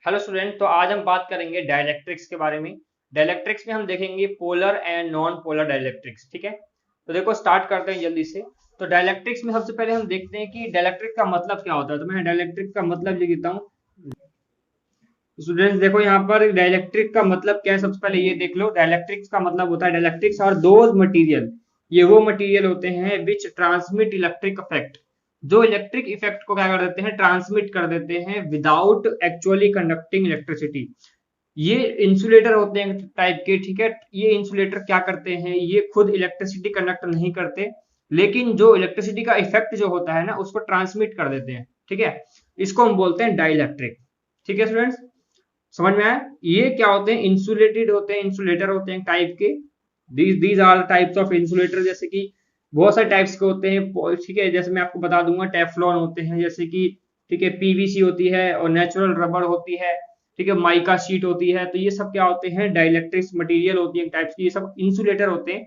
Hello student, तो आज हम बात करेंगे डाइलेक्ट्रिक्स के बारे में। डाइलेक्ट्रिक्स में हम देखेंगे polar and non polar dielectrics. ठीक है, तो देखो स्टार्ट करते हैं जल्दी से। तो डाइलेक्ट्रिक्स में सबसे पहले हम देखते हैं कि डाइलेक्ट्रिक का मतलब क्या होता है। तो मैं डाइलेक्ट्रिक का मतलब लिख देता हूँ। स्टूडेंट्स देखो यहाँ पर डाइलेक्ट्रिक का मतलब क्या है, सबसे पहले ये देख लो। डाइलेक्ट्रिक्स का मतलब होता है, डाइलेक्ट्रिक्स आर दोज मटेरियल, ये वो मटेरियल होते हैं विच ट्रांसमिट इलेक्ट्रिक इफेक्ट, जो इलेक्ट्रिक इफेक्ट को क्या कर देते हैं, ट्रांसमिट कर देते हैं विदाउट एक्चुअली कंडक्टिंग इलेक्ट्रिसिटी। ये इंसुलेटर होते हैं टाइप के। ठीक है, ये इंसुलेटर क्या करते हैं, ये खुद इलेक्ट्रिसिटी कंडक्ट नहीं करते, लेकिन जो इलेक्ट्रिसिटी का इफेक्ट जो होता है ना, उसको ट्रांसमिट कर देते हैं। ठीक है, इसको हम बोलते हैं डाइलेक्ट्रिक। ठीक है स्टूडेंट्स, समझ में आया। ये क्या होते हैं, इंसुलेटेड होते हैं, इंसुलेटर होते हैं टाइप के। These are types of insulator, जैसे कि बहुत सारे टाइप्स के होते हैं। ठीक है, जैसे मैं आपको बता दूंगा, टेफ्लॉन होते हैं जैसे कि, ठीक है, पीवीसी होती है और नेचुरल रबर होती है। ठीक है, माइका शीट होती है। तो ये सब क्या होते हैं, डाइलेक्ट्रिक्स मटेरियल होती है टाइप्स की, ये सब इंसुलेटर होते हैं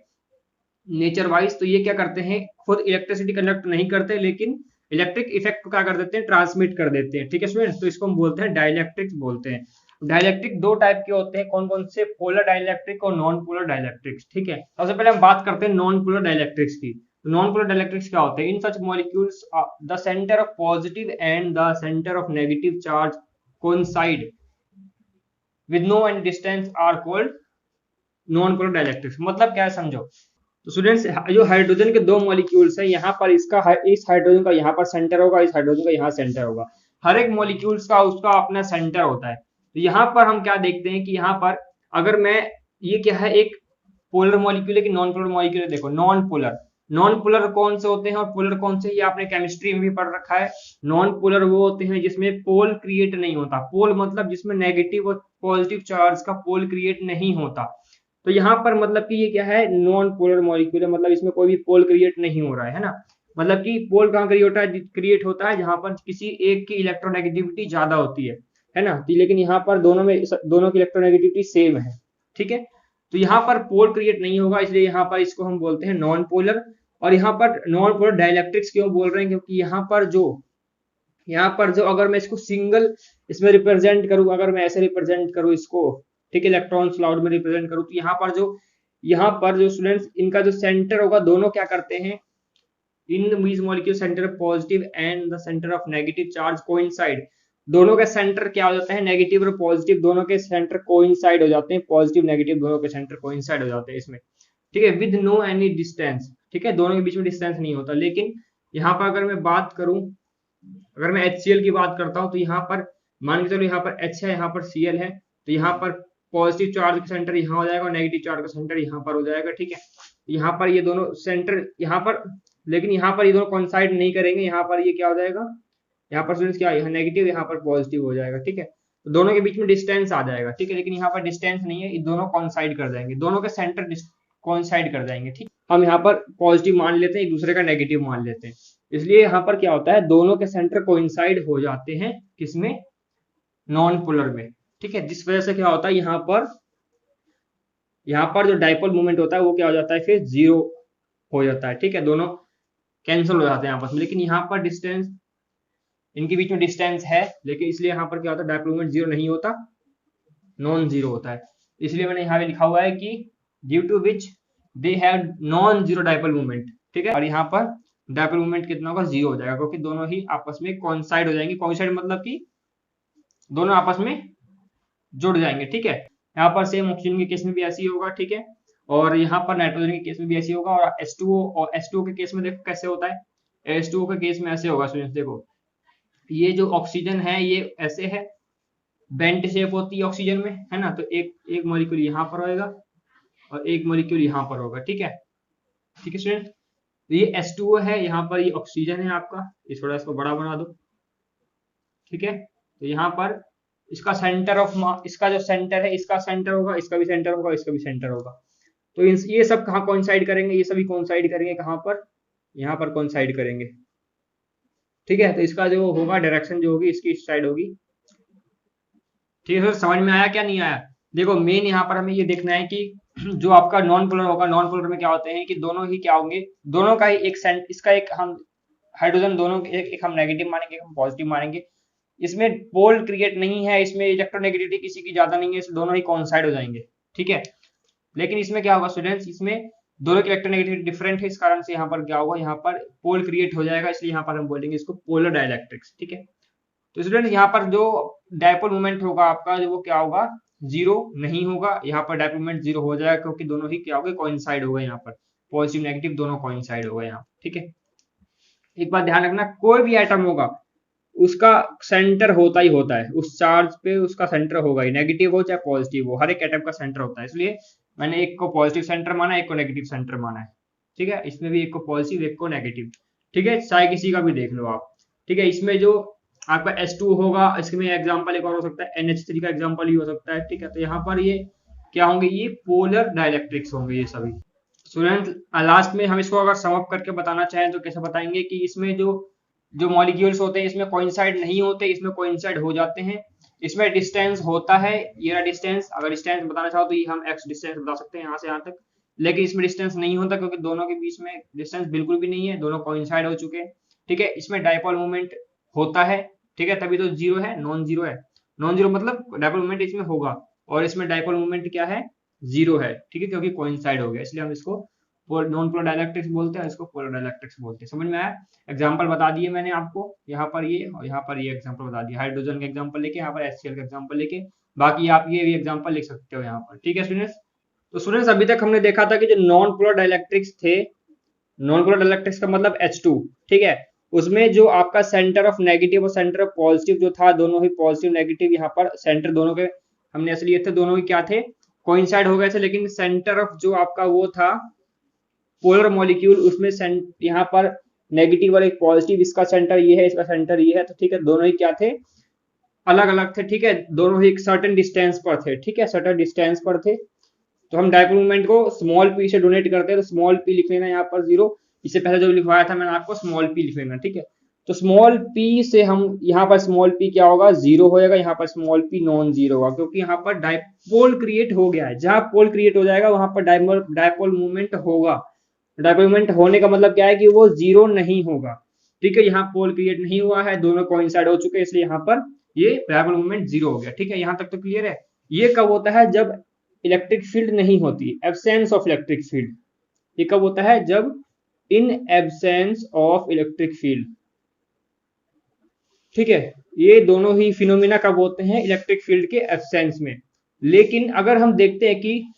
नेचर वाइज। तो ये क्या करते हैं, खुद इलेक्ट्रिसिटी कंडक्ट नहीं करते, लेकिन इलेक्ट्रिक इफेक्ट को क्या कर देते हैं, ट्रांसमिट कर देते हैं। ठीक है स्टूडेंट्स, तो इसको हम बोलते हैं डाइलेक्ट्रिक्स बोलते हैं। डाइलेक्ट्रिक दो टाइप के होते हैं, कौन कौन से, पोलर डाइलेक्ट्रिक और नॉन पोलर डाइलेक्ट्रिक्स। ठीक है, सबसे पहले हम बात करते हैं नॉन पोलर डाइलेक्ट्रिक्स की। नॉन पोलर डाइलेक्ट्रिक्स क्या होते हैं, in such molecules the centre of positive and the centre of negative charge coincide with no any distance are called non polar dielectrics. मतलब क्या है समझो। तो स्टूडेंट्स, जो हाइड्रोजन के दो मॉलिक्यूल्स हैं, यहाँ पर इस हाइड्रोजन का यहाँ पर सेंटर होगा, इस हाइड्रोजन का यहाँ सेंटर होगा। हर एक मॉलिक्यूल्स का उसका अपना सेंटर होता है। तो यहाँ पर हम क्या देखते हैं कि यहाँ पर अगर मैं, ये क्या है, एक पोलर मॉलिक्यूल है कि नॉन पोलर मॉलिक्यूल है। देखो नॉन पोलर, नॉन पोलर कौन से होते हैं और पोलर कौन से, ये आपने केमिस्ट्री में भी पढ़ रखा है। नॉन पोलर वो होते हैं जिसमें पोल क्रिएट नहीं होता। पोल मतलब जिसमें नेगेटिव और पॉजिटिव चार्ज का पोल क्रिएट नहीं होता। तो यहाँ पर मतलब कि ये क्या है, नॉन पोलर मॉलिक्यूल है, मतलब इसमें कोई भी पोल क्रिएट नहीं हो रहा है ना। मतलब कि पोल कहाँ क्रिएट होता है जहां पर किसी एक की इलेक्ट्रोनेगेटिविटी ज्यादा होती है ना। तो लेकिन यहाँ पर दोनों की इलेक्ट्रोनेगेटिविटी सेम है। ठीक है, तो यहाँ पर पोल क्रिएट नहीं होगा, इसलिए यहाँ पर इसको हम बोलते हैं नॉन पोलर। और यहाँ पर नॉन पोलर डाइलेक्ट्रिक्स क्यों बोल रहे हैं, क्योंकि यहाँ पर जो अगर मैं इसको सिंगल इसमें रिप्रेजेंट करूँ, अगर मैं ऐसे रिप्रेजेंट करूँ इसको, ठीक है, इलेक्ट्रॉन क्लाउड में रिप्रेजेंट करूँ, तो यहाँ पर जो स्टूडेंट्स, इनका जो सेंटर होगा, दोनों क्या करते हैं, इन these molecule center of positive and the center of negative charge coincide। दोनों के सेंटर क्या हो जाते हैं, नेगेटिव और पॉजिटिव दोनों के सेंटर कोइंसाइड हो जाते हैं, पॉजिटिव नेगेटिव दोनों के सेंटर कोइंसाइड हो जाते हैं इसमें। ठीक है, विद नो एनी डिस्टेंस। ठीक है, दोनों के बीच में डिस्टेंस नहीं होता। लेकिन यहाँ पर अगर मैं बात करूं, अगर मैं HCl की बात करता हूं, तो यहाँ पर मान के चलो, यहाँ पर H है, यहाँ पर Cl है। तो यहाँ पर पॉजिटिव चार्ज का सेंटर यहाँ हो जाएगा और नेगेटिव चार्ज का सेंटर यहाँ पर हो जाएगा। ठीक है, यहाँ पर ये दोनों सेंटर यहाँ पर, लेकिन यहाँ पर ये दोनों कॉन्साइड नहीं करेंगे। यहाँ पर ये क्या हो जाएगा, यहाँ पर स्टूडेंट्स क्या, यहाँ नेगेटिव, यहाँ पर पॉजिटिव हो जाएगा। ठीक है, तो दोनों के बीच में डिस्टेंस आ जाएगा। ठीक है, लेकिन यहाँ पर डिस्टेंस नहीं है, ये दोनों कॉन्साइड कर जाएंगे, दोनों के सेंटर कॉन्साइड कर जाएंगे। ठीक, हम यहाँ पर पॉजिटिव मान लेते हैं, एक दूसरे का नेगेटिव मान लेते हैं। इसलिए यहाँ पर क्या होता है, दोनों के सेंटर कोइंसाइड हो जाते हैं, किसमें, नॉन पोलर में। ठीक है, जिस वजह से क्या होता है, यहाँ पर जो डाइपोल मोमेंट होता है वो क्या हो जाता है, फिर जीरो हो जाता है। ठीक है, दोनों कैंसिल हो जाते हैं आपस में। लेकिन यहाँ पर डिस्टेंस, इनके बीच में डिस्टेंस है, लेकिन इसलिए यहाँ पर क्या होता है, डाइपोल मोमेंट जीरो नहीं होता, नॉन जीरो होता है। इसलिए मैंने यहाँ पे लिखा हुआ है कि due to which they have non zero dipole moment. ठीक है, और यहाँ पर डाइपोल मोमेंट कितना होगा, जीरो हो जाएगा, क्योंकि दोनों ही आपस में कॉन्साइड हो जाएंगे। कॉन्साइड मतलब कि दोनों आपस में जुड़ जाएंगे। ठीक है, यहाँ पर सेम ऑक्सीजन के केस में भी ऐसी होगा। ठीक है, और यहाँ पर नाइट्रोजन के केस में भी ऐसी होगा। और H2O और H2O के केस में देखो कैसे होता है। H2O के केस में ऐसे होगा स्टूडेंट्स, देखो ये जो ऑक्सीजन है ये ऐसे है, बेंट शेप होती है ऑक्सीजन में, है ना। तो एक एक मॉलिक्यूल यहाँ पर होगा और एक मॉलिक्यूल यहाँ पर होगा। ठीक है, ठीक है स्टूडेंट, तो ये H2O है, यहाँ पर ये ऑक्सीजन है आपका, ये थोड़ा इसको बड़ा बना दो। ठीक है, तो यहाँ पर इसका सेंटर ऑफ इसका जो सेंटर है, इसका सेंटर होगा, इसका भी सेंटर होगा, इसका भी सेंटर होगा। तो ये सब कहाँ कोइंसाइड करेंगे, ये सभी कोइंसाइड करेंगे कहाँ पर, यहाँ पर कोइंसाइड करेंगे। ठीक है, तो इसका जो होगा डायरेक्शन जो होगी, इसकी इस साइड होगी। ठीक है सर, समझ में आया क्या नहीं आया। देखो मेन यहाँ पर हमें ये देखना है कि जो आपका नॉन पोलर होगा, नॉन पोलर में क्या होते हैं कि दोनों ही क्या होंगे, दोनों का ही एक इसका एक हम हाइड्रोजन दोनों एक हम नेगेटिव मानेंगे, एक हम पॉजिटिव मानेंगे। इसमें पोल क्रिएट नहीं है, इसमें इलेक्ट्रोनेगेटिविटी किसी की ज्यादा नहीं है, इसमें दोनों ही कोइंसाइड हो जाएंगे, ठीक है। लेकिन इसमें क्या होगा स्टूडेंट्स, इसमें दोनों की इलेक्ट्रोनेगेटिविटी डिफरेंट है, इस कारण से यहाँ पर क्या होगा, यहाँ पर पोल क्रिएट हो जाएगा, इसलिए यहाँ पर हम बोलेंगे इसको पोलर डाइलेक्ट्रिक्स, ठीक है। तो स्टूडेंट यहाँ पर जो डायपोल मोमेंट होगा आपका, जो वो क्या होगा, जीरो नहीं होगा, यहाँ पर डायपोल मोमेंट जीरो हो जाएगा, क्योंकि दोनों ही क्या होगा, कोइंसाइड होगा, यहाँ पर पॉजिटिव नेगेटिव दोनों कोइंसाइड होगा यहाँ, ठीक है। एक बात ध्यान रखना, कोई भी एटम होगा उसका सेंटर होता ही होता है, उस चार्ज पे उसका सेंटर होगा ही, नेगेटिव हो चाहे पॉजिटिव हो, हर एक एटम का सेंटर होता है। इसलिए मैंने एक को पॉजिटिव सेंटर माना, एक को नेगेटिव सेंटर माना है, ठीक है। इसमें भी एक को पॉजिटिव एक को नेगेटिव, ठीक है, चाहे किसी का भी देख लो आप, ठीक है। इसमें जो आपका H2 होगा, इसमें एग्जांपल एक और हो सकता है NH3 का एग्जांपल ही हो सकता है, ठीक है। तो यहाँ पर ये क्या होंगे, ये पोलर डाइलेक्ट्रिक्स होंगे ये सभी। स्टूडेंट लास्ट में हम इसको अगर सम अप करके बताना चाहें तो कैसे बताएंगे कि इसमें जो मॉलिक्यूल्स होते हैं इसमें कोइंसाइड नहीं होते, इसमें कोइंसाइड हो जाते हैं। इसमें डिस्टेंस होता है, ये रहा डिस्टेंस, अगर डिस्टेंस बताना चाहो तो ये हम x डिस्टेंस बता सकते हैं यहाँ से यहाँ तक, लेकिन इसमें डिस्टेंस नहीं होता क्योंकि दोनों के बीच में डिस्टेंस बिल्कुल भी नहीं है, दोनों कोइंसाइड हो चुके हैं, ठीक है। इसमें डायपोल मूवमेंट होता है, ठीक है, तभी तो जीरो है, नॉन जीरो है, नॉन जीरो मतलब डायपोल मूवमेंट इसमें होगा, और इसमें डायपोल मूवमेंट क्या है, जीरो है, ठीक है, क्योंकि कोइंसाइड हो गया, इसलिए हम इसको नॉन पोलर डाइलेक्ट्रिक्स बोलते हैं, इसको पोलर डाइलेक्ट्रिक्स बोलते हैं। समझ में आया? एग्जांपल बता दिए मैंने आपको, यहाँ पर ये और यहाँ पर ये एग्जांपल बता दिया, हाइड्रोजन का एग्जांपल लेके, यहाँ पर HCl का एग्जांपल लेके, बाकी आप ये भी एग्जांपल लिख सकते हो यहाँ पर, ठीक है स्टूडेंट्स। तो स्टूडेंट्स अभी तक हमने देखा था कि जो नॉन पोलर डाइलेक्ट्रिक्स थे, नॉन पोलर डाइलेक्ट्रिक्स का मतलब H2, ठीक है, उसमें जो आपका सेंटर ऑफ नेगेटिव और सेंटर ऑफ पॉजिटिव जो था, दोनों ही पॉजिटिव नेगेटिव यहाँ पर सेंटर दोनों के हमने ऐसे लिए थे, दोनों ही क्या थे, कोइंसाइड हो गए थे, लेकिन सेंटर ऑफ जो आपका वो था पोलर मॉलिक्यूल, उसमें यहाँ पर नेगेटिव और एक पॉजिटिव, इसका सेंटर ये है, इसका सेंटर ये है, तो ठीक है, दोनों ही क्या थे, अलग अलग थे, ठीक है, दोनों ही एक सर्टेन डिस्टेंस पर थे, ठीक है, सर्टेन डिस्टेंस पर थे। तो हम डायपोल मोमेंट को स्मॉल p से डोनेट करते हैं, तो स्मॉल p लिख लेना यहाँ पर जीरो, इससे पहले जो लिखवाया था मैंने आपको स्मॉल p लिख लेना, ठीक है। तो स्मॉल p से हम यहाँ पर स्मॉल p क्या होगा, जीरो हो जाएगा, यहाँ पर स्मॉल p नॉन जीरो होगा, क्योंकि यहाँ पर डायपोल क्रिएट हो गया है, जहां पोल क्रिएट हो जाएगा वहां पर डायपोल मूवमेंट होगा। डायपोल मूवमेंट होने का मतलब क्या है कि वो जीरो नहीं होगा, ठीक है, यहाँ पोल क्रिएट नहीं हुआ है, दोनों कोइंसाइड हो चुके हैं, इसलिए यहाँ पर ये डायपोल मूवमेंट जीरो हो गया, ठीक है। यहाँ तक तो क्लियर है। ये कब होता है, जब इलेक्ट्रिक फील्ड नहीं होती, एब्सेंस ऑफ इलेक्ट्रिक फील्ड। ये कब होता है, जब in absence of electric field, ठीक है। ये दोनों ही फिनोमिना कब होते हैं, इलेक्ट्रिक फील्ड के एब्सेंस में। लेकिन अगर हम देखते हैं कि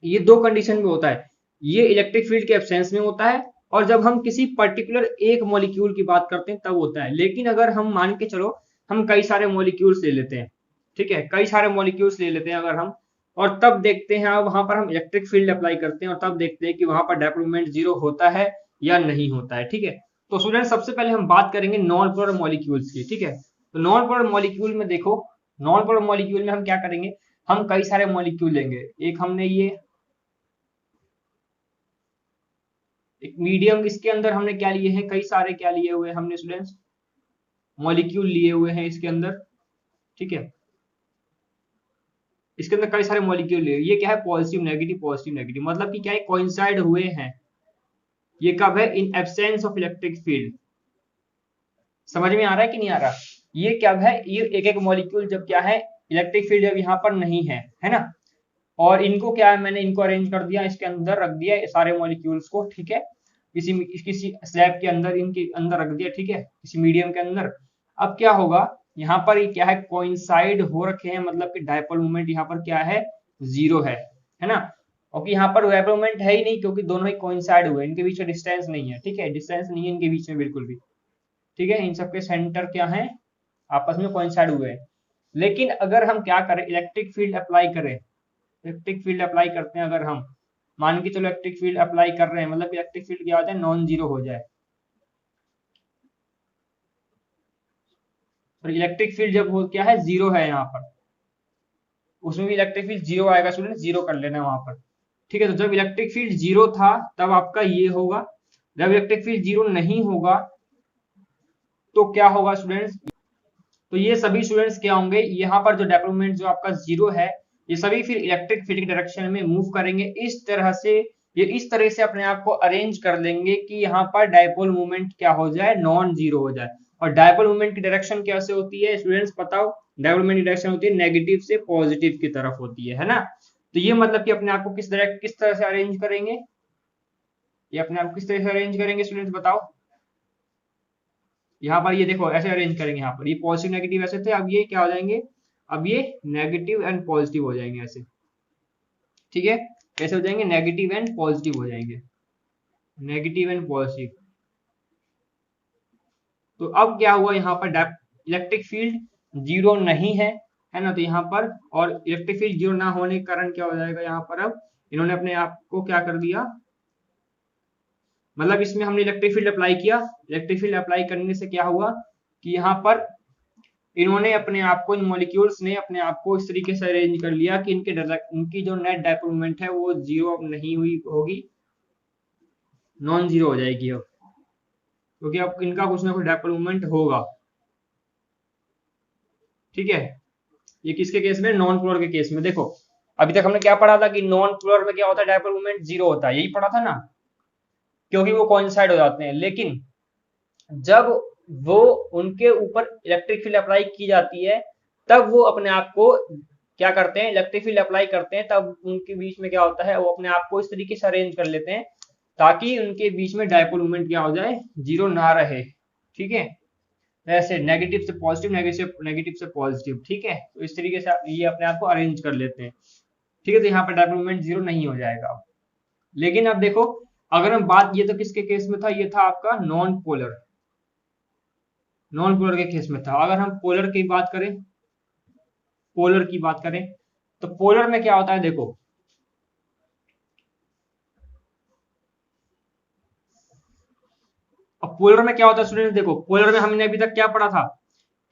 ये दो कंडीशन में होता है, ये इलेक्ट्रिक फील्ड के एब्सेंस में होता है, और जब हम किसी पर्टिकुलर एक मॉलिक्यूल की बात करते हैं तब होता है। लेकिन अगर हम मान के चलो हम कई सारे मॉलिक्यूल्स ले लेते हैं, ठीक है, कई सारे मॉलिक्यूल्स ले लेते हैं अगर हम, और तब देखते हैं वहां पर हम इलेक्ट्रिक फील्ड अप्लाई करते हैं, और तब देखते हैं कि वहां पर डायपोल मोमेंट जीरो होता है या नहीं होता है, ठीक है। तो स्टूडेंट सबसे पहले हम बात करेंगे नॉन पोलर मॉलिक्यूल्स की, ठीक है। तो नॉन पोलर मॉलिक्यूल में देखो, नॉन पोलर मॉलिक्यूल में हम क्या करेंगे, हम कई सारे मॉलिक्यूल लेंगे। एक हमने ये एक मीडियम, इसके अंदर हमने क्या लिए हैं, कई सारे क्या लिए हुए हैं हमने स्टूडेंट्स, मॉलिक्यूल लिए हुए हैं इसके अंदर, ठीक है। इसके अंदर कई सारे मॉलिक्यूल लिए, ये क्या है, पॉजिटिव नेगेटिव, मतलब कि क्या है, कोइंसाइड हुए हैं। ये कब है, in absence of electric field. समझ में आ रहा है कि नहीं आ रहा? ये क्या है, ये एक एक मॉलिक्यूल जब क्या है, इलेक्ट्रिक फील्ड जब यहाँ पर नहीं है ना, और इनको क्या है, मैंने इनको अरेंज कर दिया, इसके अंदर रख दिया सारे मॉलिक्यूल्स को, ठीक है, किसी स्लैब के अंदर, इनके अंदर रख दिया, ठीक है, किसी मीडियम के अंदर। अब क्या होगा, यहाँ पर ये क्या है, कोइंसाइड हो रखे हैं, मतलब कि डायपोल मोमेंट यहाँ पर क्या है, जीरो है ना, और यहाँ पर डायपोल मोमेंट है ही नहीं, क्योंकि दोनों ही कोइंसाइड हुए, इनके बीच में डिस्टेंस नहीं है, ठीक है, डिस्टेंस नहीं है इनके बीच में बिल्कुल भी, ठीक है। इन सबके सेंटर क्या है, आपस में कोइंसाइड हुए हैं। लेकिन अगर हम क्या करें, इलेक्ट्रिक फील्ड अप्लाई करें, इलेक्ट्रिक फील्ड अप्लाई करते हैं, अगर हम मान के चलो इलेक्ट्रिक फील्ड अप्लाई कर रहे हैं, मतलब इलेक्ट्रिक फील्ड क्या हो जाए, नॉन जीरो हो जाए। और इलेक्ट्रिक फील्ड जब हो क्या है, जीरो है यहाँ पर, उसमें भी इलेक्ट्रिक फील्ड जीरो आएगा स्टूडेंट, जीरो कर लेना वहां पर, ठीक है। तो जब इलेक्ट्रिक फील्ड जीरो था तब आपका ये होगा, जब इलेक्ट्रिक फील्ड जीरो नहीं होगा तो क्या होगा स्टूडेंट्स, तो ये सभी स्टूडेंट्स क्या होंगे, यहाँ पर जो डायपोल मोमेंट जो आपका जीरो है, ये सभी फिर इलेक्ट्रिक फील्ड की डायरेक्शन में मूव करेंगे। इस तरह से ये इस तरह से अपने आप को अरेंज कर लेंगे कि यहाँ पर डायपोल मोमेंट क्या हो जाए, नॉन जीरो हो जाए। और डायपोल मोमेंट की डायरेक्शन कैसे होती है स्टूडेंट्स बताओ? डायपोल मोमेंट की डायरेक्शन होती है नेगेटिव से पॉजिटिव की तरफ होती है ना। तो ये मतलब कि अपने आप को किस तरह से अरेंज करेंगे, ये अपने आप को किस तरह से अरेंज करेंगे स्टूडेंट्स बताओ? यहाँ पर ये देखो ऐसे अरेंज करेंगे, यहाँ पर ये पॉजिटिव नेगेटिव ऐसे थे, अब ये क्या हो जाएंगे, अब ये नेगेटिव एंड पॉजिटिव हो जाएंगे ऐसे, ठीक है, कैसे हो जाएंगे, नेगेटिव एंड पॉजिटिव हो जाएंगे, नेगेटिव एंड पॉजिटिव। तो अब क्या हुआ यहाँ पर इलेक्ट्रिक फील्ड जीरो नहीं है ना, तो यहाँ पर और इलेक्ट्रिक फील्ड जीरो ना होने के कारण क्या हो जाएगा यहाँ पर, अब इन्होंने अपने आप को क्या कर दिया, मतलब इसमें हमने इलेक्ट्रिक फील्ड अप्लाई किया, इलेक्ट्रिक फील्ड अप्लाई करने से क्या हुआ कि यहाँ पर इन्होंने अपने आप को, इन मॉलिक्यूल्स ने अपने आप को इस तरीके से अरेंज कर लिया कि इनकी जो नेट डायपोल मोमेंट है वो जीरो नहीं हुई होगी, नॉन जीरो हो जाएगी अब, क्योंकि अब इनका कुछ ना कुछ डायपोल मोमेंट होगा, ठीक है। ये किसके केस में, नॉन पोलर के केस में। देखो अभी तक हमने क्या पढ़ा था कि नॉन पोलर में क्या होता है, डायपोल मोमेंट जीरो होता है, यही पढ़ा था ना, क्योंकि वो कोइंसाइड हो जाते हैं। लेकिन जब वो उनके ऊपर इलेक्ट्रिक फील्ड अप्लाई की जाती है तब वो अपने आप को क्या करते हैं, इलेक्ट्रिक फील्ड अप्लाई करते हैं, तब उनके बीच में क्या होता है, वो अपने आप को इस तरीके से अरेंज कर लेते हैं ताकि उनके बीच में डायपोल मोमेंट क्या हो जाए, जीरो ना रहे, ठीक है। ऐसे नेगेटिव से पॉजिटिव, नेगेटिव से पॉजिटिव, ठीक है। तो इस तरीके से ये अपने आप को अरेंज कर लेते हैं, ठीक है। तो यहाँ पर डायपोल मोमेंट जीरो नहीं हो जाएगा। लेकिन अब देखो अगर हम बात, ये तो किसके केस में था, ये था आपका नॉन पोलर, नॉन पोलर के केस में था। अगर हम पोलर की बात करें, पोलर की बात करें तो पोलर में क्या होता है, देखो अब पोलर में क्या होता है स्टूडेंट, देखो पोलर में हमने अभी तक क्या पढ़ा था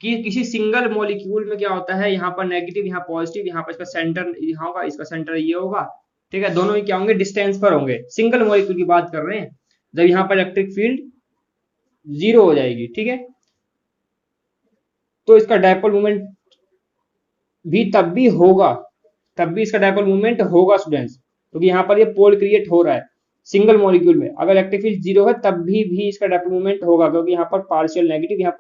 कि किसी सिंगल मॉलिक्यूल में क्या होता है, यहाँ पर नेगेटिव, यहाँ पॉजिटिव, यहाँ पर इसका सेंटर यहाँ होगा, इसका सेंटर ये होगा, ठीक है। दोनों ही क्या होंगे, डिस्टेंस पर होंगे, सिंगल मॉलिक्यूल की बात कर रहे हैं। जब यहाँ पर इलेक्ट्रिक फील्ड जीरो हो जाएगी, ठीक है, तो इसका डायपोल मोमेंट भी तब भी होगा, तब भी इसका डायपोल मोमेंट होगा स्टूडेंट्स, क्योंकि यहाँ पर ये पोल क्रिएट हो रहा है सिंगल मॉलिक्यूल में। अगर इलेक्ट्रिक फील्ड जीरो है तब भी इसका डायपोल मोमेंट होगा, क्योंकि यहाँ पर पार्शियल नेगेटिव, यहाँ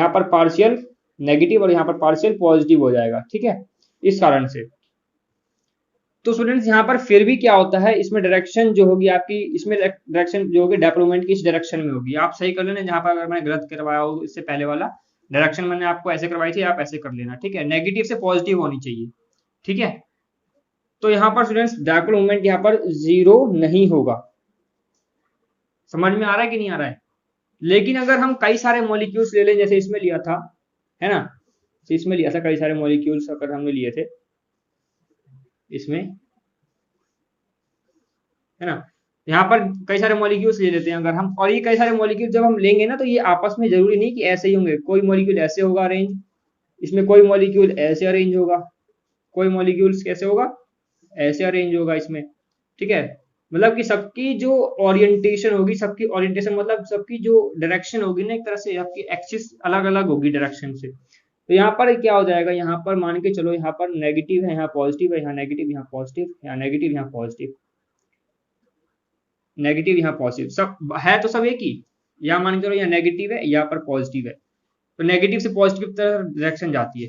पर पार्शियल नेगेटिव और यहाँ पर पार्शियल पॉजिटिव हो जाएगा, ठीक है, इस कारण से। तो स्टूडेंट्स यहाँ पर फिर भी क्या होता है, इसमें डायरेक्शन जो होगी आपकी, इसमें डायरेक्शन जो होगी डायपोल मोमेंट की इस डायरेक्शन में होगी। आप सही कर लेना, जहाँ पर अगर मैंने गलत करवाया हो इससे पहले वाला डायरेक्शन मैंने आपको ऐसे करवाई थी, आप ऐसे कर लेना, ठीक है। नेगेटिव से पॉजिटिव होनी चाहिए, ठीक है। तो यहाँ पर स्टूडेंट्स डायपोल मोमेंट यहाँ पर जीरो नहीं होगा, समझ में आ रहा है कि नहीं आ रहा है। लेकिन अगर हम कई सारे मॉलिक्यूल्स ले लें, जैसे इसमें लिया था, है ना, तो इसमें लिया था कई सारे मॉलिक्यूल्स अगर हमने लिए थे इसमें, है ना, यहाँ पर कई सारे मॉलिक्यूल्स ले लेते हैं अगर हम, और ये कई सारे मॉलिक्यूल जब हम लेंगे ना तो ये आपस में जरूरी नहीं कि ऐसे ही होंगे, कोई मॉलिक्यूल ऐसे होगा अरेंज, इसमें कोई मॉलिक्यूल ऐसे अरेंज होगा, कोई मॉलिक्यूल्स कैसे होगा, ऐसे अरेंज होगा इसमें, ठीक है। मतलब कि सबकी जो ओरिएंटेशन होगी, सबकी ओरिएंटेशन मतलब सबकी जो डायरेक्शन होगी ना, एक तरह से आपकी एक्सिस अलग अलग होगी डायरेक्शन से। तो यहाँ पर क्या हो जाएगा, यहाँ पर मान के चलो यहाँ पर नेगेटिव है, यहाँ पॉजिटिव है, यहाँ नेगेटिव, यहाँ पॉजिटिव, यहाँ नेगेटिव, यहाँ पॉजिटिव, नेगेटिव यहाँ पॉजिटिव, सब है तो सब एक ही, यहाँ मान के चलो यहाँ नेगेटिव है, यहाँ पर पॉजिटिव है, तो नेगेटिव से पॉजिटिव तरफ डायरेक्शन जाती है।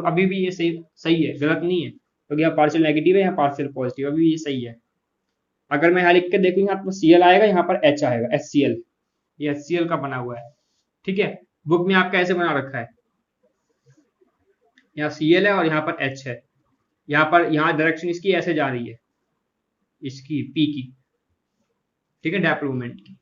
अभी भी ये सही है, गलत नहीं है, क्योंकि यहाँ पार्शियल नेगेटिव है, यहाँ पार्शियल पॉजिटिव, अभी ये सही है। अगर मैं यहाँ लिख के देखूँ, यहाँ पर Cl आएगा, यहाँ पर H आएगा, HCl, ये HCl का बना हुआ है, ठीक है। बुक में आपका ऐसे बना रखा है, यहाँ Cl है और यहाँ पर H है, यहाँ पर यहाँ डायरेक्शन इसकी ऐसे जा रही है, इसकी P की, ठीक है, डायपोल मोमेंट की,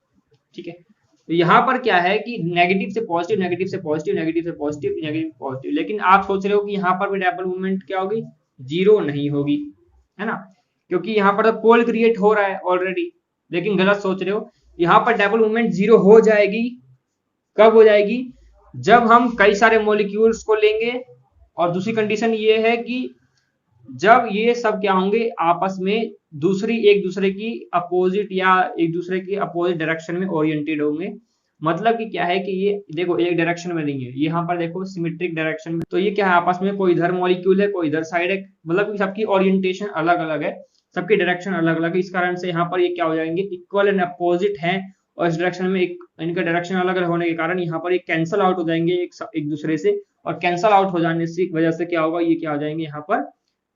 ठीक है। तो यहाँ पर क्या है कि नेगेटिव से पॉजिटिव, नेगेटिव से पॉजिटिव, नेगेटिव से पॉजिटिव, नेगेटिव पॉजिटिव, लेकिन आप सोच रहे हो कि यहाँ पर भी डायपोल मोमेंट क्या होगी, जीरो नहीं होगी, है ना, क्योंकि यहाँ पर तो पोल क्रिएट हो रहा है ऑलरेडी। लेकिन गलत सोच रहे हो, यहाँ पर डायपोल मोमेंट जीरो हो जाएगी, कब हो जाएगी, जब हम कई सारे मॉलिक्यूल्स को लेंगे, और दूसरी कंडीशन ये है कि जब ये सब क्या होंगे, आपस में एक दूसरे की अपोजिट या एक दूसरे की अपोजिट डायरेक्शन में ओरिएंटेड होंगे। मतलब कि क्या है कि ये देखो एक डायरेक्शन में नहीं है, यहाँ पर देखो सिमेट्रिक डायरेक्शन में, तो ये क्या है आपस में, कोई इधर मॉलिक्यूल है, कोई इधर साइड है, मतलब कि सबकी ओरिएंटेशन अलग अलग है, सबकी डायरेक्शन अलग अलग है। इस कारण से यहाँ पर ये क्या हो जाएंगे, इक्वल एंड अपोजिट हैं, और इस डायरेक्शन में एक इनका डायरेक्शन अलग अलग होने के कारण यहाँ पर एक कैंसल आउट हो जाएंगे एक दूसरे से, और कैंसल आउट हो जाने से वजह से क्या होगा, ये क्या हो जाएंगे, यहाँ पर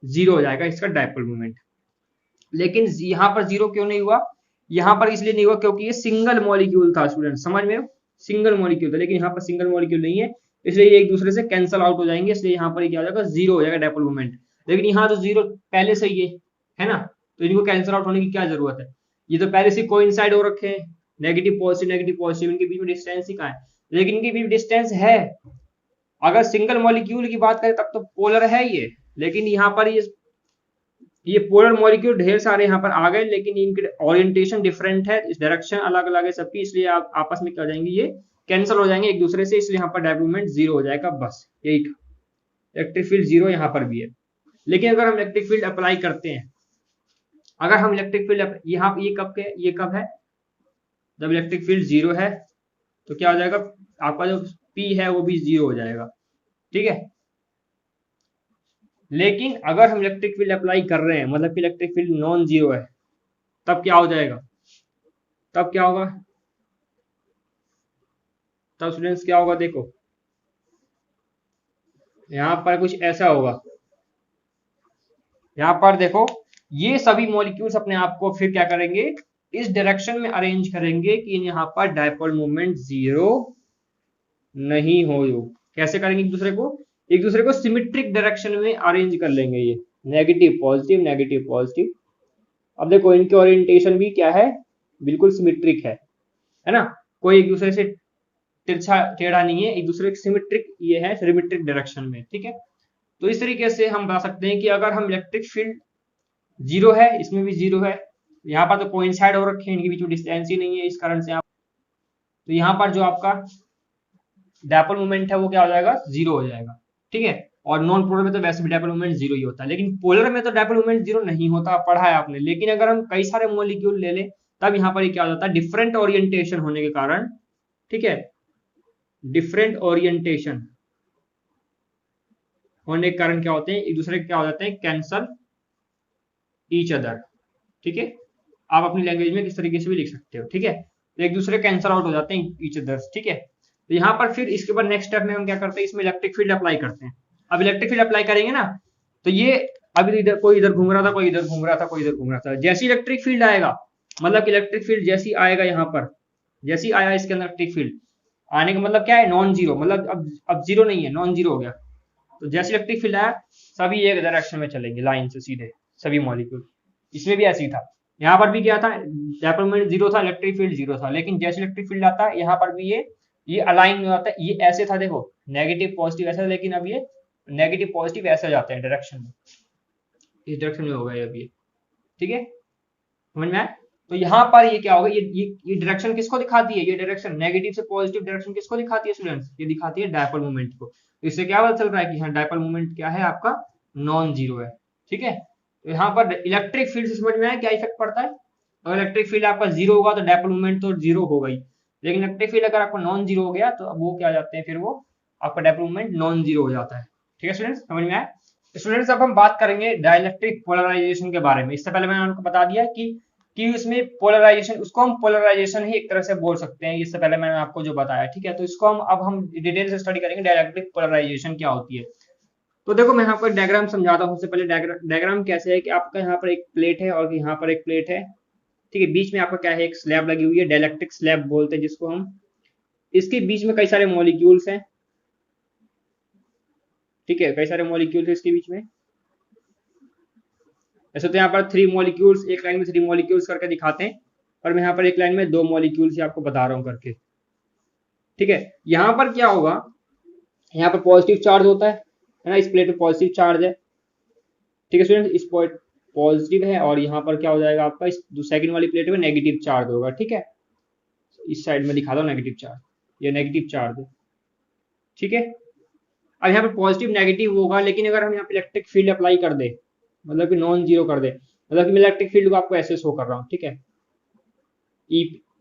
जीरो हो जाएगा इसका डायपोल मोमेंट। लेकिन यहाँ पर जीरो क्यों नहीं हुआ, यहाँ पर इसलिए नहीं हुआ क्योंकि ये सिंगल मॉलिक्यूल था स्टूडेंट, समझ में, सिंगल मॉलिक्यूल था, लेकिन यहाँ पर सिंगल मॉलिक्यूल नहीं है, इसलिए ये एक दूसरे से कैंसल आउट हो जाएंगे, इसलिए यहाँ पर क्या हो जाएगा, जीरो हो जाएगा डायपोल मोमेंट। लेकिन यहाँ तो जीरो पहले से ही है ना, तो इनको कैंसल आउट होने की क्या जरूरत है, ये तो पहले से कोइंसाइड हो रखे हैं, नेगेटिव पॉजिटिव, इनके बीच में डिस्टेंस ही कहाँ है, लेकिन इनके बीच डिस्टेंस है। अगर सिंगल मॉलिक्यूल की बात करें तब तो पोलर है ये, लेकिन यहाँ पर ये पोलर मॉलिक्यूल ढेर सारे यहाँ पर आ गए, लेकिन इनके ओरिएंटेशन डिफरेंट है, इस डायरेक्शन अलग अलग है सबकी, इसलिए आप आपस में क्या हो जाएंगे, ये कैंसिल हो जाएंगे एक दूसरे से, इसलिए यहाँ पर डायपोल मोमेंट जीरो हो जाएगा, बस यही था। इलेक्ट्रिक फील्ड जीरो यहाँ पर भी है। लेकिन अगर हम इलेक्ट्रिक फील्ड अप्लाई करते हैं, अगर हम इलेक्ट्रिक फील्ड यहाँ ये कब है, जब इलेक्ट्रिक फील्ड जीरो है, तो क्या हो जाएगा, आपका जो P है वो भी जीरो हो जाएगा, ठीक है। लेकिन अगर हम इलेक्ट्रिक फील्ड अप्लाई कर रहे हैं, मतलब कि इलेक्ट्रिक फील्ड नॉन जीरो है, तब क्या हो जाएगा, तब क्या होगा, तब स्टूडेंट्स क्या होगा, देखो यहां पर कुछ ऐसा होगा, यहां पर देखो ये सभी मॉलिक्यूल्स अपने आप को फिर क्या करेंगे, इस डायरेक्शन में अरेंज करेंगे कि यहाँ पर डायपोल मोमेंट जीरो नहीं हो। कैसे करेंगे, एक दूसरे को सिमेट्रिक डायरेक्शन में अरेंज कर लेंगे, ये नेगेटिव पॉजिटिव। अब देखो इनके ओरिएंटेशन भी क्या है, बिल्कुल सिमेट्रिक है ना, कोई एक दूसरे से तिरछा टेढ़ा नहीं है, एक दूसरे सिमेट्रिक ये है, सिमेट्रिक डायरेक्शन में, ठीक है। तो इस तरीके से हम बता सकते हैं कि अगर हम इलेक्ट्रिक फील्ड जीरो है, इसमें भी जीरो है, यहाँ पर तो कोइंसाइड हो रखे हैं, इनके बीच में डिस्टेंस ही नहीं है, इस कारण से आप, तो यहाँ पर जो आपका डायपोल मोमेंट है वो क्या हो जाएगा, जीरो हो जाएगा, ठीक है। और नॉन पोलर में तो वैसे भी डायपोल मोमेंट जीरो ही होता है, लेकिन पोलर में तो डायपोल मोमेंट जीरो नहीं होता, पढ़ा है आपने। लेकिन अगर हम कई सारे मॉलिक्यूल ले लें, तब यहाँ पर क्या हो जाता है, डिफरेंट ओरिएंटेशन होने के कारण, ठीक है, डिफरेंट ओरिएंटेशन होने के कारण क्या होते हैं, एक दूसरे क्या हो जाते हैं, कैंसल ईच अदर, ठीक है। आप अपनी लैंग्वेज में किस तरीके से भी लिख सकते हो, ठीक है, तो एक दूसरे कैंसल आउट हो जाते हैं ईच अदर, ठीक है। तो यहाँ पर फिर इसके बाद नेक्स्ट स्टेप में हम क्या करते हैं, इसमें इलेक्ट्रिक फील्ड अप्लाई करते हैं। अब इलेक्ट्रिक फील्ड अप्लाई करेंगे ना, तो ये अभी इधर कोई इधर घूम रहा था, कोई इधर घूम रहा था, कोई इधर घूम रहा था, जैसी इलेक्ट्रिक फील्ड आएगा, मतलब इलेक्ट्रिक फील्ड जैसी आएगा यहाँ पर, जैसी आया इसके अंदर इलेक्ट्रिक फील्ड आने का मतलब क्या है, नॉन जीरो, मतलब अब जीरो नहीं है, नॉन जीरो हो गया। तो जैसे इलेक्ट्रिक फील्ड आया, सभी एक डायरेक्शन में चलेंगे लाइन से सीधे, सभी मॉलिक्यूल। इसमें भी ऐसे ही था, यहाँ पर भी क्या था, डायपोल मोमेंट जीरो था, इलेक्ट्रिक फील्ड जीरो था, लेकिन जैसे इलेक्ट्रिक फील्ड आता है यहाँ पर भी ये अलाइन में आता है, ये ऐसे था, देखो नेगेटिव पॉजिटिव ऐसा, लेकिन अब ये नेगेटिव पॉजिटिव ऐसे जाते हैं डायरेक्शन में, इस डायरेक्शन में होगा ये अभी, ठीक है, समझ में आया। तो यहाँ पर ये क्या होगा, ये डायरेक्शन किसको दिखाती है, ये डायरेक्शन नेगेटिव से पॉजिटिव डायरेक्शन किसको दिखाती है स्टूडेंट्स, ये दिखाती है डायपोल मोमेंट को। तो इससे क्या पता चल रहा है कि हाँ डायपोल मोमेंट क्या है आपका, नॉन जीरो है, ठीक है। तो यहाँ पर इलेक्ट्रिक फील्ड से समझ में आया क्या इफेक्ट पड़ता है, अगर इलेक्ट्रिक फील्ड आपका जीरो होगा तो डायपोल मोमेंट तो जीरो होगा ही, लेकिन इलेक्ट्रिक फील्ड अगर आपका नॉन जीरो हो गया तो अब वो क्या जाते हैं, फिर वो आपका डायपोल मोमेंट नॉन जीरो हो जाता है, ठीक है स्टूडेंट्स, समझ में आया। स्टूडेंट्स अब हम बात करेंगे डाइलेक्ट्रिक पोलराइजेशन के बारे में। इससे पहले मैंने आपको बता दिया कि उसमें पोलराइजेशन, उसको हम पोलराइजेशन ही एक तरह से बोल सकते हैं, इससे पहले मैंने आपको जो बताया, ठीक है। तो इसको हम डिटेल से स्टडी करेंगे, डाइलेक्ट्रिक पोलराइजेशन क्या होती है। तो देखो मैं आपको डायग्राम समझाता हूँ। सबसे पहले डायग्राम कैसे है कि आपका यहाँ पर एक प्लेट है और यहाँ पर एक प्लेट है, ठीक है, बीच में आपका क्या है, एक स्लैब लगी हुई है, डाइलेक्ट्रिक स्लैब बोलते हैं जिसको हम। इसके बीच में कई सारे मॉलिक्यूल्स हैं, ठीक है, कई सारे मॉलिक्यूल्स हैं इसके बीच में। ऐसे तो यहाँ पर 3 मॉलिक्यूल्स, एक लाइन में 3 मॉलिक्यूल्स करके दिखाते हैं, पर मैं यहाँ पर एक लाइन में 2 मॉलिक्यूल्स ही आपको बता रहा हूँ करके, ठीक है। यहाँ पर क्या होगा, यहाँ पर पॉजिटिव चार्ज होता है ना, इस प्लेट में पॉजिटिव चार्ज है, ठीक है स्टूडेंट, इस पॉइंट पॉजिटिव है, और यहाँ पर क्या हो जाएगा आपका, इस सेकंड वाली प्लेट में नेगेटिव चार्ज होगा, ठीक है। इस साइड में दिखा दो नेगेटिव चार्ज, ये नेगेटिव चार्ज है, ठीक है। अब यहाँ पर पॉजिटिव नेगेटिव होगा, लेकिन अगर हम यहाँ पे इलेक्ट्रिक फील्ड अप्लाई कर दे, मतलब कि नॉन जीरो कर दे, मतलब कि मैं इलेक्ट्रिक फील्ड को आपको ऐसे शो कर रहा हूँ, ठीक है,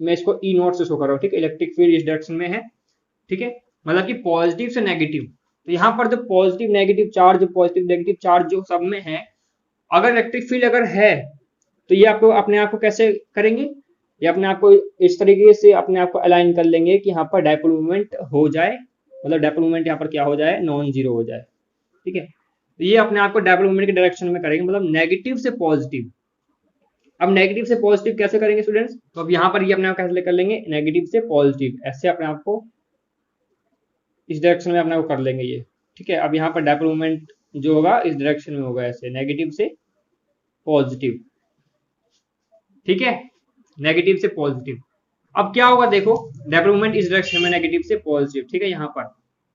मैं इसको ई नॉट से शो कर रहा हूँ, ठीक है, इलेक्ट्रिक फील्ड इस डायरेक्शन में है, ठीक है, मतलब कि पॉजिटिव से नेगेटिव। तो यहाँ पर जो पॉजिटिव नेगेटिव चार्ज जो सब में है, अगर इलेक्ट्रिक फील्ड अगर है तो ये आपको अपने आप को कैसे करेंगे, ये अपने आप को इस तरीके से अपने आप को अलाइन कर लेंगे कि यहाँ पर डायपोल मूवमेंट हो जाए, मतलब डायपोल मूवमेंट यहाँ पर क्या हो जाए, नॉन जीरो हो जाए। ठीक है, तो ये अपने आप को डायपोल मूवमेंट के डायरेक्शन में करेंगे, मतलब नेगेटिव से पॉजिटिव। अब नेगेटिव से पॉजिटिव कैसे करेंगे स्टूडेंट्स, तो अब यहाँ पर ये अपने आप कैसे कर लेंगे, नेगेटिव से पॉजिटिव, ऐसे अपने आप को इस डायरेक्शन में अपने आप कर लेंगे ये। ठीक है, अब यहाँ पर डायपोल मूवमेंट जो होगा इस डायरेक्शन में होगा, ऐसे नेगेटिव से पॉजिटिव। ठीक है, नेगेटिव से पॉजिटिव। अब क्या होगा देखो, डायपोल मूवमेंट इस डायरेक्शन में नेगेटिव से पॉजिटिव। ठीक है, यहाँ पर,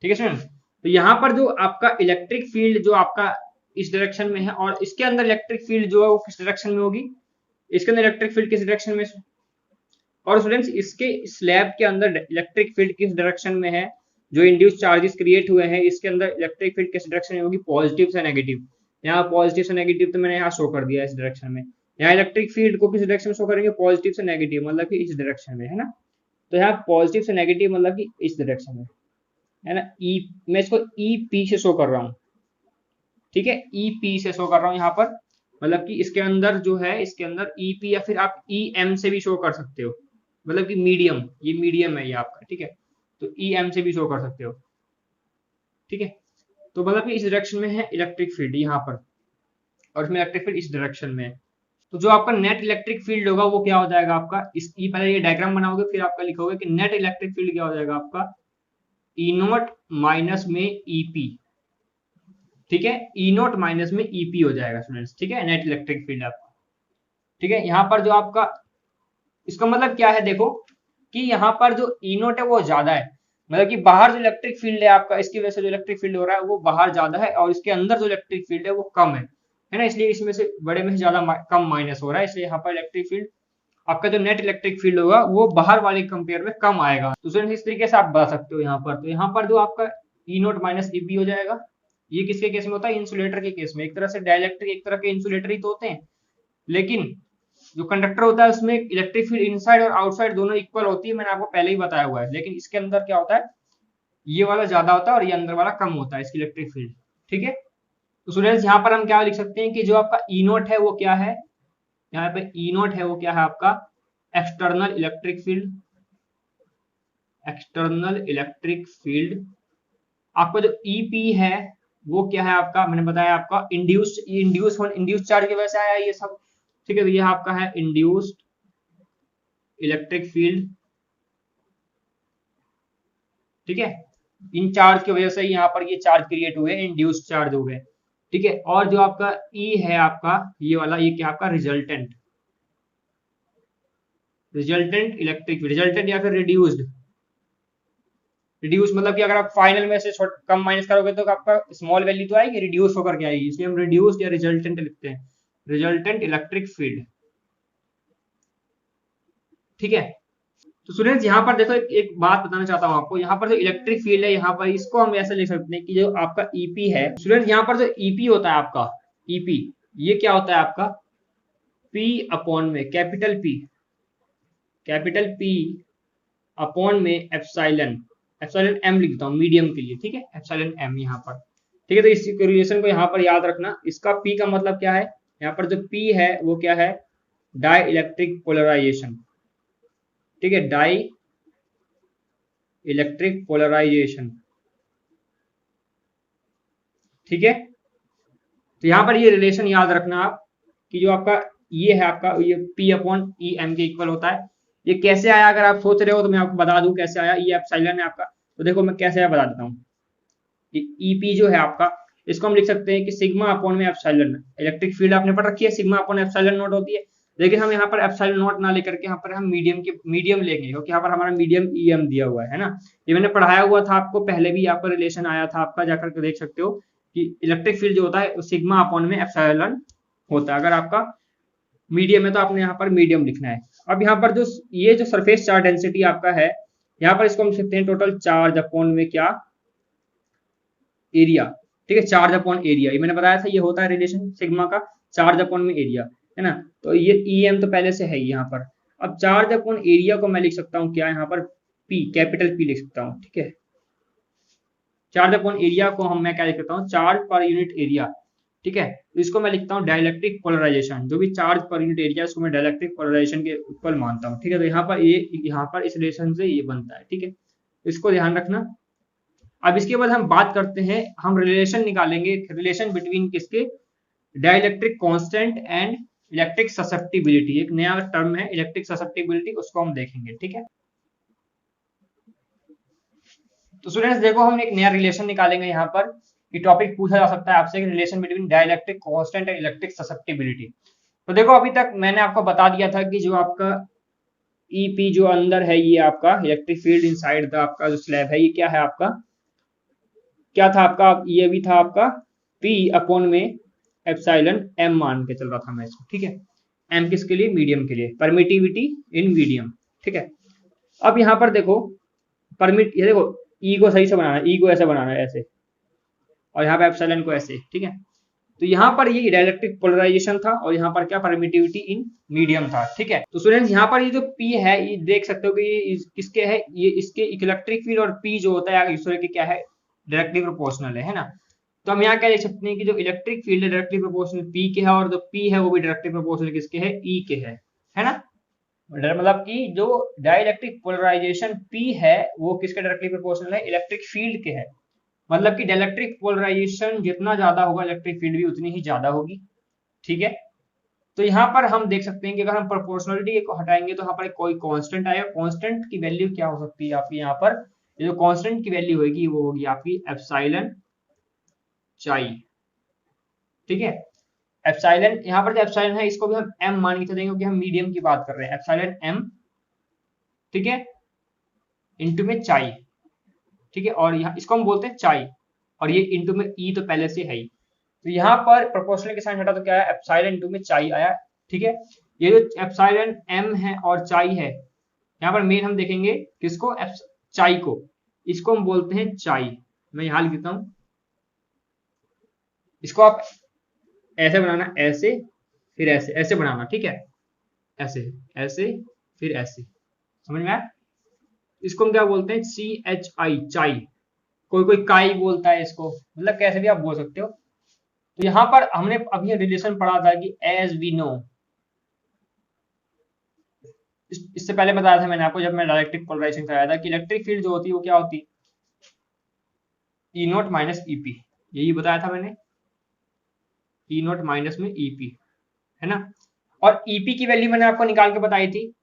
ठीक है स्टूडेंट, तो यहाँ पर जो आपका इलेक्ट्रिक फील्ड जो आपका इस डायरेक्शन में है, और इसके अंदर इलेक्ट्रिक फील्ड जो है वो किस डायरेक्शन में होगी, इसके अंदर इलेक्ट्रिक फील्ड किस डायरेक्शन में, और स्टूडेंट्स इसके स्लैब के अंदर इलेक्ट्रिक फील्ड किस डायरेक्शन में है, जो इंड्यूस चार्जेस क्रिएट हुए हैं इसके अंदर इलेक्ट्रिक फील्ड किस डायरेक्शन में होगी, पॉजिटिव से नेगेटिव। यहाँ पॉजिटिव से नेगेटिव तो मैंने यहाँ शो कर दिया इस डायरेक्शन में। यहाँ इलेक्ट्रिक फील्ड को किस डायरेक्शन में शो करेंगे, पॉजिटिव से नेगेटिव, मतलब कि इस डायरेक्शन में, है ना। तो यहाँ पॉजिटिव से नेगेटिव मतलब कि इस डायरेक्शन में, है ना। ई, मैं इसको ई पी से शो कर रहा हूँ। ठीक है, ई पी से शो कर रहा हूँ यहाँ पर, मतलब कि इसके अंदर जो है, इसके अंदर ई पी, या फिर आप ई एम से भी शो कर सकते हो, मतलब कि मीडियम, ये मीडियम है ये आपका। ठीक है, तो ई एम से भी शो कर सकते हो। ठीक है, तो मतलब कि इस डायरेक्शन में है इलेक्ट्रिक फील्ड यहाँ पर, और इसमें इलेक्ट्रिक फील्ड इस डायरेक्शन में है। तो जो आपका नेट इलेक्ट्रिक फील्ड होगा वो क्या हो जाएगा आपका, इस पहले ये डायग्राम बनाओगे, फिर आपका लिखोगे कि नेट इलेक्ट्रिक फील्ड क्या हो जाएगा आपका, ई नॉट माइनस में ईपी। ठीक है, ई नॉट माइनस में ईपी हो जाएगा स्टूडेंट्स। ठीक है, नेट इलेक्ट्रिक फील्ड आपका। ठीक है, यहाँ पर जो आपका, इसका मतलब क्या है देखो, कि यहाँ पर जो ई नोट है वो ज्यादा है, मतलब कि बाहर जो इलेक्ट्रिक फील्ड है आपका, इसकी वजह से जो इलेक्ट्रिक फील्ड हो रहा है वो बाहर ज्यादा है, और इसके अंदर जो इलेक्ट्रिक फील्ड है वो कम है ना। इसलिए इसमें से बड़े में से ज्यादा कम माइनस हो रहा है, इसलिए यहाँ पर इलेक्ट्रिक फील्ड, आपका जो नेट इलेक्ट्रिक फील्ड होगा वो बाहर वाले कंपेयर में कम आएगा। तो इस तरीके से आप बता सकते हो यहाँ पर। तो यहाँ पर जो आपका ई नोट माइनस ईपी हो जाएगा, ये किसके केस में होता है, इंसुलेटर के केस में। एक तरह से डाइलेक्ट्रिक, एक तरह के इंसुलेटर ही तो होते हैं, लेकिन जो कंडक्टर होता है उसमें इलेक्ट्रिक फील्ड इनसाइड और आउटसाइड दोनों इक्वल होती है, मैंने आपको पहले ही बताया हुआ है। लेकिन इसके अंदर क्या होता है, ये वाला ज्यादा होता है और ये अंदर वाला कम होता है, इसकी इलेक्ट्रिक फील्ड। ठीक है, तो स्टूडेंट्स यहाँ पर हम क्या लिख सकते हैं कि जो आपका ई नोट है वो क्या है, यहाँ पे ई नोट है वो क्या है आपका, external electric field. External electric field. आपका जो ईपी है वो क्या है आपका, मैंने बताया आपका इंड्यूस्ड, इंड्यूस्ड चार्ज की वजह से आया ये सब। ठीक है, तो ये आपका है इंड्यूस्ड इलेक्ट्रिक फील्ड। ठीक है, इन चार्ज की वजह से यहाँ पर ये चार्ज क्रिएट हुए, इंड्यूस्ड चार्ज हो गए। ठीक है, और जो आपका ई है आपका ये वाला, ये क्या आपका resultant, resultant electric field, resultant या फिर रिड्यूस्ड। रिड्यूस मतलब कि अगर आप फाइनल में से कम माइनस करोगे तो आपका स्मॉल वैल्यू तो आएगी, रिड्यूस होकर के आएगी, इसलिए हम रिड्यूस्ड या रिजल्टेंट लिखते हैं, रिजल्टेंट इलेक्ट्रिक फील्ड। ठीक है, तो स्टूडेंट्स यहाँ पर देखो एक बात बताना चाहता हूँ आपको, यहाँ पर जो इलेक्ट्रिक फील्ड है यहाँ पर इसको हम ऐसे लिख सकते हैं कि जो आपका ईपी है स्टूडेंट, यहाँ पर जो ईपी होता है आपका, ईपी ये क्या होता है आपका, पी अपॉन में कैपिटल पी अपॉन में एप्सिलॉन, एप्सिलॉन एम लिखता हूँ मीडियम के लिए। ठीक है, एप्सिलॉन एम यहाँ पर। ठीक है, तो इस रिलेशन को यहाँ पर याद रखना। इसका पी का मतलब क्या है, यहाँ पर जो पी है वो क्या है, डाई इलेक्ट्रिक पोलराइजेशन। ठीक है, डाई इलेक्ट्रिक पोलराइजेशन। ठीक है, तो यहाँ पर ये रिलेशन याद रखना आप, कि जो आपका ये है आपका, ये P अपॉन ई एम के इक्वल होता है। ये कैसे आया, अगर आप सोच रहे हो तो मैं आपको बता दूं कैसे आया। ये एप्सिलॉन है आपका, तो देखो मैं कैसे आया बता देता हूँ। ईपी जो है आपका, इसको हम लिख सकते हैं कि सिग्मा अपॉन में एप्सिलॉन। इलेक्ट्रिक फील्ड आपने पढ़ रखी है, सिग्मा अपॉन एप्सिलॉन नॉट होती है, लेकिन हम यहाँ पर एप्सिलॉन नॉट ना लेकर के यहाँ पर हम मीडियम लेंगे, क्योंकि यहाँ पर हमारा मीडियम ई एम दिया हुआ है ना। ये मैंने पढ़ाया हुआ था आपको पहले भी, आपका रिलेशन आया था आपका, जाकर के देख सकते हो कि इलेक्ट्रिक फील्ड जो होता है सिग्मा अपॉन में एप्सिलॉन होता है। अगर आपका मीडियम है तो आपने यहाँ पर मीडियम लिखना है। अब यहाँ पर जो ये जो सरफेस चार्ज डेंसिटी आपका है, यहाँ पर इसको हम लिखते हैं टोटल चार्ज अपॉन में क्या, एरिया। ठीक है, चार्ज अपॉन एरिया, ये मैंने बताया था, ये होता है रिलेशन सिग्मा का, चार्ज अपॉन में एरिया, है ना। तो ये ई एम तो पहले से है यहाँ पर। अब चार्ज अपॉन एरिया को मैं लिख सकता हूँ क्या, यहाँ पर पी, कैपिटल पी लिख सकता हूँ। ठीक है, चार्ज अपॉन एरिया को हम मैं क्या लिख सकता हूँ, चार्ज पर यूनिट एरिया। ठीक है। तो इसको मैं लिखता हूँ डाइलेक्ट्रिक पोलराइजेशन, जो भी चार्ज पर यूनिट एरिया उसको मैं डाइलेक्ट्रिक पोलराइजेशन के ऊपर मानता हूँ, ठीक है। तो यहाँ पर इस रिलेशन से ये बनता है, ठीक है, इसको ध्यान रखना। अब इसके बाद हम बात करते हैं, हम रिलेशन निकालेंगे, रिलेशन बिटवीन किसके, dielectric constant and electric susceptibility. एक नया टर्म है इलेक्ट्रिक ससेप्टिबिलिटी, उसको हम देखेंगे, ठीक है। तो स्टूडेंट्स देखो, हम एक नया रिलेशन निकालेंगे यहाँ पर। ये टॉपिक पूछा जा सकता है आपसे, relation between dielectric constant and electric susceptibility. तो देखो, अभी तक मैंने आपको बता दिया था कि जो आपका ईपी जो अंदर है, ये आपका इलेक्ट्रिक फील्ड इनसाइड द आपका जो स्लैब है, ये क्या है आपका, क्या था आपका, ये भी था आपका P अपॉन में एप्सिलॉन m मान के चल रहा था मैं इसको, ठीक है। m किसके लिए, मीडियम के लिए, परमिटिविटी इन मीडियम, ठीक है। अब यहाँ पर देखो, ये देखो, ई को सही से बनाना है, ई को ऐसे बनाना है, ऐसे, और यहाँ पे एप्सिलॉन को ऐसे, ठीक है। तो यहाँ पर ये डाइलेक्ट्रिक पोलराइजेशन था, और यहाँ पर क्या, परमिटिविटी इन मीडियम था, ठीक है। तो स्टूडेंट्स यहाँ पर ये जो P है, ये देख सकते हो कि ये किसके है, ये इसके इलेक्ट्रिक फील्ड, और P जो होता है दूसरे के क्या है, डायरेक्टली प्रोपोर्शनल है ना। तो हम यहाँ क्या देख सकते हैं कि जो इलेक्ट्रिक फील्ड है डायरेक्टली प्रोपोर्शनल P के है, और जो P है वो भी डायरेक्टली प्रोपोर्शनल किसके है, E के है ना। मतलब कि जो डाइलेक्ट्रिक पोलराइजेशन P है वो किसके डायरेक्टली प्रोपोर्शनल है, इलेक्ट्रिक फील्ड के है। मतलब कि डाइलेक्ट्रिक पोलराइजेशन जितना ज्यादा होगा, इलेक्ट्रिक फील्ड भी उतनी ही ज्यादा होगी, ठीक है। तो यहाँ पर हम देख सकते हैं कि अगर हम प्रोपोर्शनलिटी को हटाएंगे तो यहाँ पर कोई कांस्टेंट आएगा। कांस्टेंट की वैल्यू क्या हो सकती है आपकी, यहाँ पर जो कांस्टेंट की वैल्यू होगी वो होगी आपकी एप्सिलॉन चाई, ठीक है। एप्सिलॉन, यहाँ पर जो एप्सिलॉन है इसको भी हम m मान के चलेंगे, क्योंकि हम मीडियम की बात कर रहे हैं, एप्सिलॉन m, ठीक है, इंटू में चाई, ठीक है। और यहाँ इसको हम बोलते हैं चाई, और ये इंटू में ई तो पहले से है ही। तो यहाँ पर प्रोपोर्शनल के साइन हटा तो क्या है, एप्सिलॉन इंटू में चाई आया, ठीक है। ये जो एप्सिलॉन m है और चाई है, यहाँ पर मेन हम देखेंगे किसको, चाई को, इसको हम बोलते हैं चाई। मैं यहाँ लिख देता हूँ, इसको आप ऐसे बनाना, ऐसे फिर ऐसे, ऐसे बनाना, ठीक है, ऐसे ऐसे फिर ऐसे, समझ में आया। इसको हम क्या बोलते हैं, CHI, चाई, कोई कोई काई बोलता है इसको, मतलब कैसे भी आप बोल सकते हो। तो यहाँ पर हमने अभी रिलेशन पढ़ा था कि एज वी नो, इससे पहले बताया था मैंने आपको जब मैं डाइलेक्ट्रिक पोलराइजेशन कराया था, कि इलेक्ट्रिक फील्ड जो होती है वो क्या होती है, E नॉट माइनस ईपी, यही बताया था मैंने, E नॉट माइनस में ईपी, है ना। और ईपी की वैल्यू मैंने आपको निकाल के बताई थी,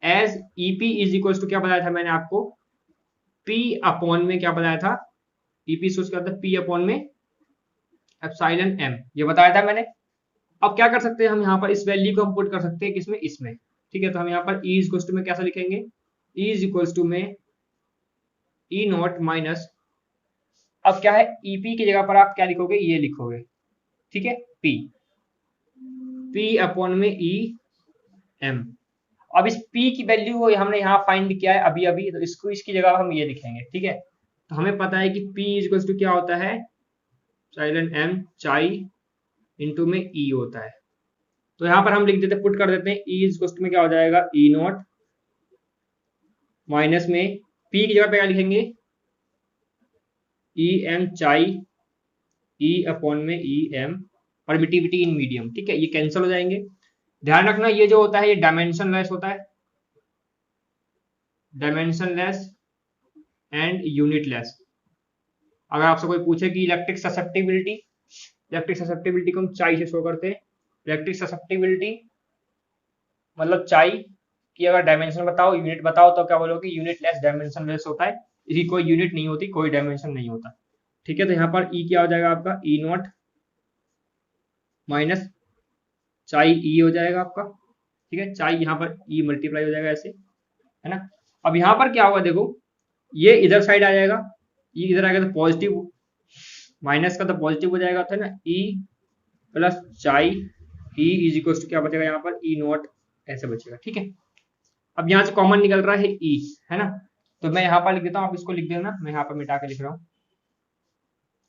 as EP is equal to क्या बताया था मैंने आपको, P अपॉन में क्या बताया था, ईपी सोच क्या था, P अपॉन में एप्सिलॉन m, ये बताया था मैंने। अब क्या कर सकते हैं हम, यहाँ पर इस वैल्यू को हम पुट कर सकते हैं किसमें, इसमें, ठीक है। तो हम यहाँ पर E इक्वल टू में कैसा लिखेंगे, E इज इक्वल टू में E नॉट माइनस, अब क्या है, ईपी की जगह पर आप क्या लिखोगे, ये लिखोगे, ठीक है, P अपॉन में E m। अब इस P की वैल्यू को हमने यहाँ फाइंड किया है अभी अभी, तो इसको इसकी जगह हम ये लिखेंगे, ठीक है। तो हमें पता है कि P इक्वल टू क्या होता है, एप्सिलॉन m चाई इंटू में E होता है। तो यहाँ पर हम लिख देते, पुट कर देते हैं, E इक्वल टू में क्या हो जाएगा, E नॉट माइनस में P की जगह पे क्या लिखेंगे, E m चाई, E अपॉन में E m, permittivity in medium, ठीक है, ये कैंसिल हो जाएंगे। ध्यान रखना ये जो होता है ये डायमेंशनलेस होता है, डायमेंशनलेस एंड यूनिटलेस। अगर आपसे कोई पूछे कि इलेक्ट्रिक ससेप्टिबिलिटी को हम चाई से शो करते हैं, इलेक्ट्रिक ससेप्टिबिलिटी मतलब चाई की अगर डायमेंशन बताओ, यूनिट बताओ, तो क्या बोलोगे, यूनिटलेस डायमेंशनलेस होता है, इसकी कोई यूनिट नहीं होती, कोई डायमेंशन नहीं होता, ठीक है। तो यहाँ पर E क्या हो जाएगा आपका, E नॉट माइनस चाई E हो जाएगा आपका, ठीक है। चाई यहाँ पर E मल्टीप्लाई हो जाएगा ऐसे, है ना। अब यहाँ पर क्या होगा, देखो ये इधर साइड आ जाएगा, E इधर आएगा तो पॉजिटिव, माइनस का तो पॉजिटिव हो जाएगा, तो ना E प्लस चाई, E इज इक्वल टू क्या बचेगा यहाँ पर, E नॉट ऐसे बचेगा, ठीक है। अब यहाँ से कॉमन निकल रहा है E, है ना। तो मैं यहाँ पर लिख देता हूँ, आप इसको लिख देना, मैं यहाँ पर मिटा के लिख रहा हूँ।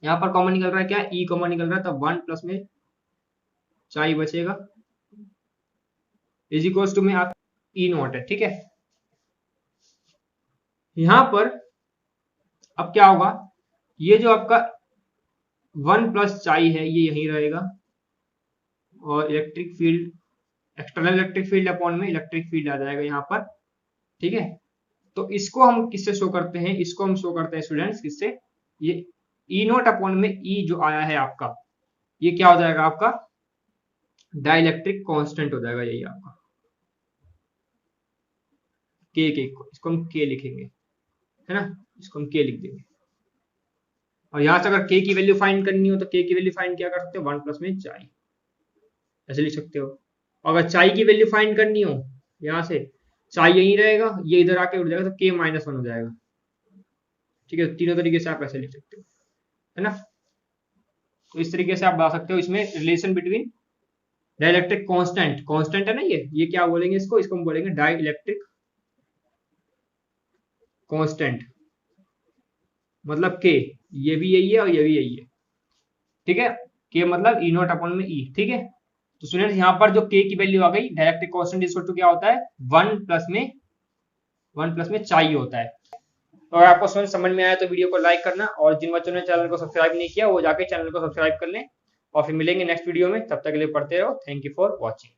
यहाँ पर कॉमन निकल रहा है क्या, E कॉमन निकल रहा है, तो 1 प्लस में चाई बचेगा, इज इक्वल टू में आप E नॉट है, ठीक है। यहां पर अब क्या होगा, ये जो आपका 1 प्लस चाई है ये यहीं रहेगा, और electric field external electric field upon में इलेक्ट्रिक फील्ड आ जाएगा यहाँ पर, ठीक है। तो इसको हम किससे शो करते हैं, इसको हम शो करते हैं स्टूडेंट्स किससे, ये ई नोट अपॉन में ई जो आया है आपका, ये क्या हो जाएगा आपका डाइलेक्ट्रिक कांस्टेंट हो जाएगा, यही आपका के इसको हम के लिखेंगे, है ना, इसको हम के लिख देंगे। और यहां से अगर के की वैल्यू फाइंड करनी हो तो के की वैल्यू फाइंड क्या कर सकते हो, 1 प्लस में चाई, ऐसे लिख सकते हो। अगर चाई की वैल्यू फाइंड करनी हो, यहां से चाई यहीं रहेगा, ये इधर आके उड़ जाएगा तो के माइनस 1 हो जाएगा, ठीक है। तीनों तरीके से आप ऐसे लिख सकते हो, है ना। तो इस तरीके से आप बता सकते हो इसमें relation between dielectric constant, constant है ना ये क्या बोलेंगे इसको, इसको हम बोलेंगे डाई इलेक्ट्रिक कांस्टेंट, मतलब के, ये भी यही है और ये भी यही है, ठीक है। के मतलब ई नॉट अपॉन में ई, ठीक है। तो स्टूडेंट्स यहाँ पर जो के की वैल्यू आ गई, डाइलेक्ट्रिक कांस्टेंट इक्वल टू क्या होता है, 1 प्लस में चाई होता है। तो अगर आपको समझ में आया तो वीडियो को लाइक करना, और जिन बच्चों ने चैनल को सब्सक्राइब नहीं किया वो जाके चैनल को सब्सक्राइब कर लें, और फिर मिलेंगे नेक्स्ट वीडियो में, तब तक के लिए पढ़ते रहो। Thank you for watching.